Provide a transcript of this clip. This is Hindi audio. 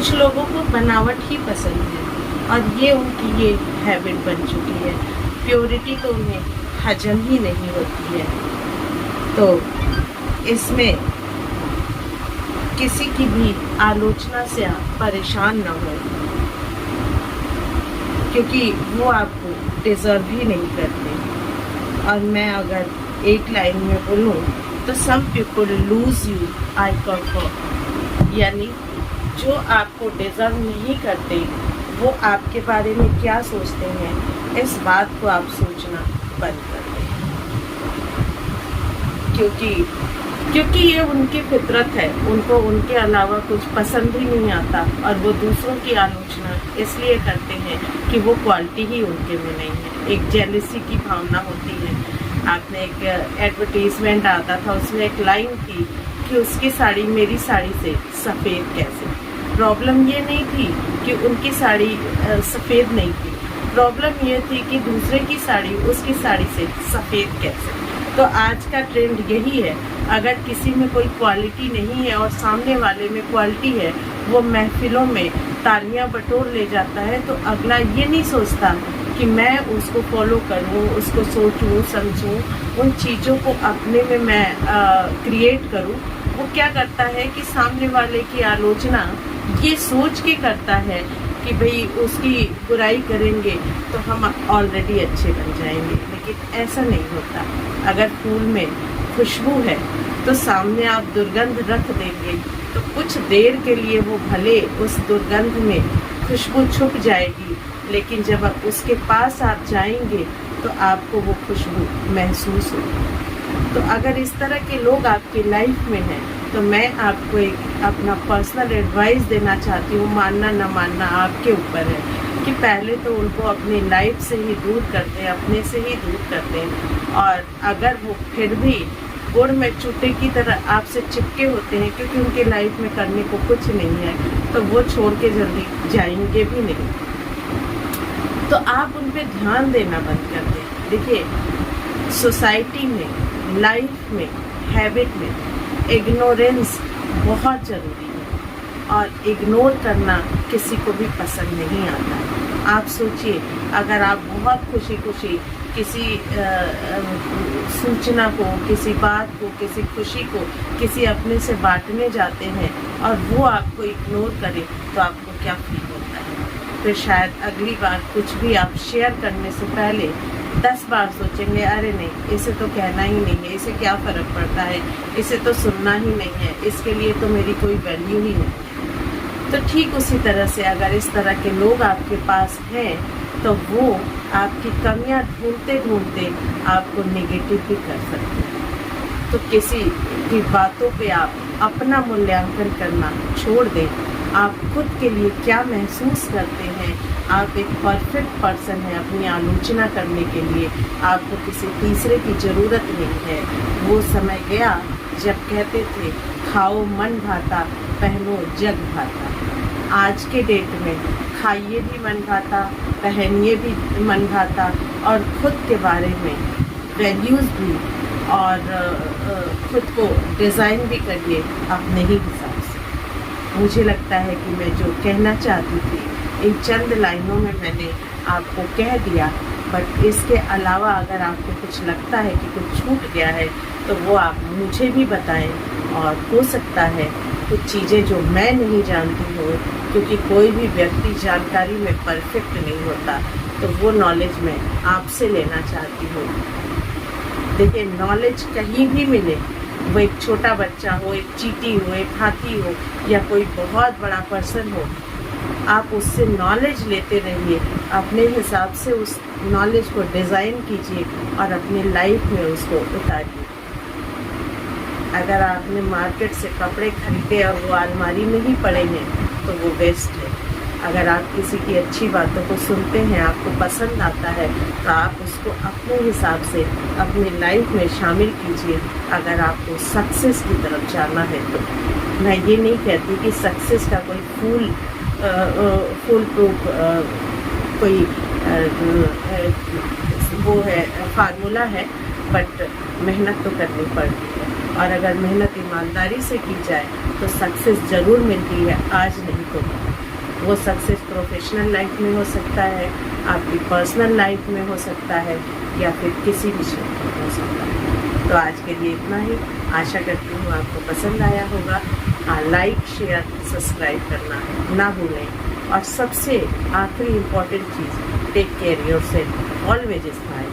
कुछ लोगों को बनावट ही पसंद है और ये उनकी ये हैबिट बन चुकी है। प्योरिटी तो उन्हें हजम ही नहीं होती है। तो इसमें किसी की भी आलोचना से आप परेशान न हो, क्योंकि वो आपको डिज़र्व ही नहीं करते। और मैं अगर एक लाइन में बोलूँ तो some people lose you I confirm, यानी जो आपको डिज़र्व नहीं करते वो आपके बारे में क्या सोचते हैं, इस बात को आप सोचना बंद कर दें। क्योंकि ये उनकी फितरत है, उनको उनके अलावा कुछ पसंद ही नहीं आता और वो दूसरों की आलोचना इसलिए करते हैं कि वो क्वालिटी ही उनके में नहीं है। एक जेलसी की भावना होती है। आपने एक एडवर्टीजमेंट आता था, उसमें एक लाइन थी कि उसकी साड़ी मेरी साड़ी से सफ़ेद कैसे। प्रॉब्लम ये नहीं थी कि उनकी साड़ी सफ़ेद नहीं थी, प्रॉब्लम ये थी कि दूसरे की साड़ी उसकी साड़ी से सफ़ेद कैसे। तो आज का ट्रेंड यही है, अगर किसी में कोई क्वालिटी नहीं है और सामने वाले में क्वालिटी है, वो महफिलों में तालियां बटोर ले जाता है, तो अगला ये नहीं सोचता कि मैं उसको फॉलो करूं, उसको सोचूं, समझूं, उन चीज़ों को अपने में मैं क्रिएट करूं। वो क्या करता है कि सामने वाले की आलोचना ये सोच के करता है कि भाई उसकी बुराई करेंगे तो हम ऑलरेडी अच्छे बन जाएंगे, लेकिन ऐसा नहीं होता। अगर फूल में खुशबू है तो सामने आप दुर्गंध रख देंगे तो कुछ देर के लिए वो भले उस दुर्गंध में खुशबू छुप जाएगी, लेकिन जब आप उसके पास आप जाएंगे तो आपको वो खुशबू महसूस होगी। तो अगर इस तरह के लोग आपकी लाइफ में हैं तो मैं आपको एक अपना पर्सनल एडवाइस देना चाहती हूँ, मानना ना मानना आपके ऊपर है, कि पहले तो उनको अपनी लाइफ से ही दूर कर दें, अपने से ही दूर कर दें। और अगर वो फिर भी गुड़ में चूटे की तरह आपसे चिपके होते हैं क्योंकि उनकी लाइफ में करने को कुछ नहीं है, तो वो छोड़ के जल्दी जाएंगे भी नहीं। तो आप उन पर ध्यान देना बंद कर दें। देखिए, सोसाइटी में, लाइफ में, हैबिट में इग्नोरेंस बहुत ज़रूरी है और इग्नोर करना किसी को भी पसंद नहीं आता। आप सोचिए, अगर आप बहुत खुशी खुशी किसी सूचना को, किसी बात को, किसी खुशी को किसी अपने से बांटने जाते हैं और वो आपको इग्नोर करे तो आपको क्या फील होता है? फिर शायद अगली बार कुछ भी आप शेयर करने से पहले 10 बार सोचेंगे, अरे नहीं, इसे तो कहना ही नहीं है, इसे क्या फ़र्क पड़ता है, इसे तो सुनना ही नहीं है, इसके लिए तो मेरी कोई वैल्यू ही नहीं है। तो ठीक उसी तरह से अगर इस तरह के लोग आपके पास हैं तो वो आपकी कमियां ढूंढते ढूंढते आपको नेगेटिव भी कर सकते हैं। तो किसी की बातों पे आप अपना मूल्यांकन करना छोड़ दें। आप खुद के लिए क्या महसूस करते हैं, आप एक परफेक्ट पर्सन हैं अपनी आलोचना करने के लिए। आपको किसी तीसरे की ज़रूरत नहीं है। वो समय गया जब कहते थे खाओ मन भाता, पहनो जग भाता। आज के डेट में खाइए भी मन भाता, पहनिए भी मन भाता और खुद के बारे में वैल्यूज़ भी और खुद को डिज़ाइन भी करिए अपने ही हिसाब से। मुझे लगता है कि मैं जो कहना चाहती थी इन चंद लाइनों में मैंने आपको कह दिया, बट इसके अलावा अगर आपको कुछ लगता है कि कुछ छूट गया है तो वो आप मुझे भी बताएं। और हो सकता है कुछ चीज़ें जो मैं नहीं जानती हूँ, क्योंकि कोई भी व्यक्ति जानकारी में परफेक्ट नहीं होता, तो वो नॉलेज मैं आपसे लेना चाहती हूँ। देखिए, नॉलेज कहीं भी मिले, वो एक छोटा बच्चा हो, एक चींटी हो, एक हाथी हो या कोई बहुत बड़ा पर्सन हो, आप उससे नॉलेज लेते रहिए, अपने हिसाब से उस नॉलेज को डिज़ाइन कीजिए और अपनी लाइफ में उसको उतारिए। अगर आपने मार्केट से कपड़े खरीदे और वो अलमारी में ही पड़े हैं तो वो वेस्ट है। अगर आप किसी की अच्छी बातों को सुनते हैं, आपको पसंद आता है, तो आप उसको अपने हिसाब से अपनी लाइफ में शामिल कीजिए। अगर आपको सक्सेस की तरफ जाना है तो मैं ये नहीं कहती कि सक्सेस का कोई फुल प्रूफ कोई वो है फार्मूला है, बट मेहनत तो करनी पड़ती है। और अगर मेहनत ईमानदारी से की जाए तो सक्सेस ज़रूर मिलती है, आज नहीं तो वो सक्सेस प्रोफेशनल लाइफ में हो सकता है, आपकी पर्सनल लाइफ में हो सकता है, या फिर किसी भी क्षेत्र में हो सकता है। तो आज के लिए इतना ही। आशा करती हूँ आपको पसंद आया होगा। लाइक शेयर सब्सक्राइब करना ना भूलें। और सबसे आखिरी इम्पॉर्टेंट चीज़, take care yourself, always smile.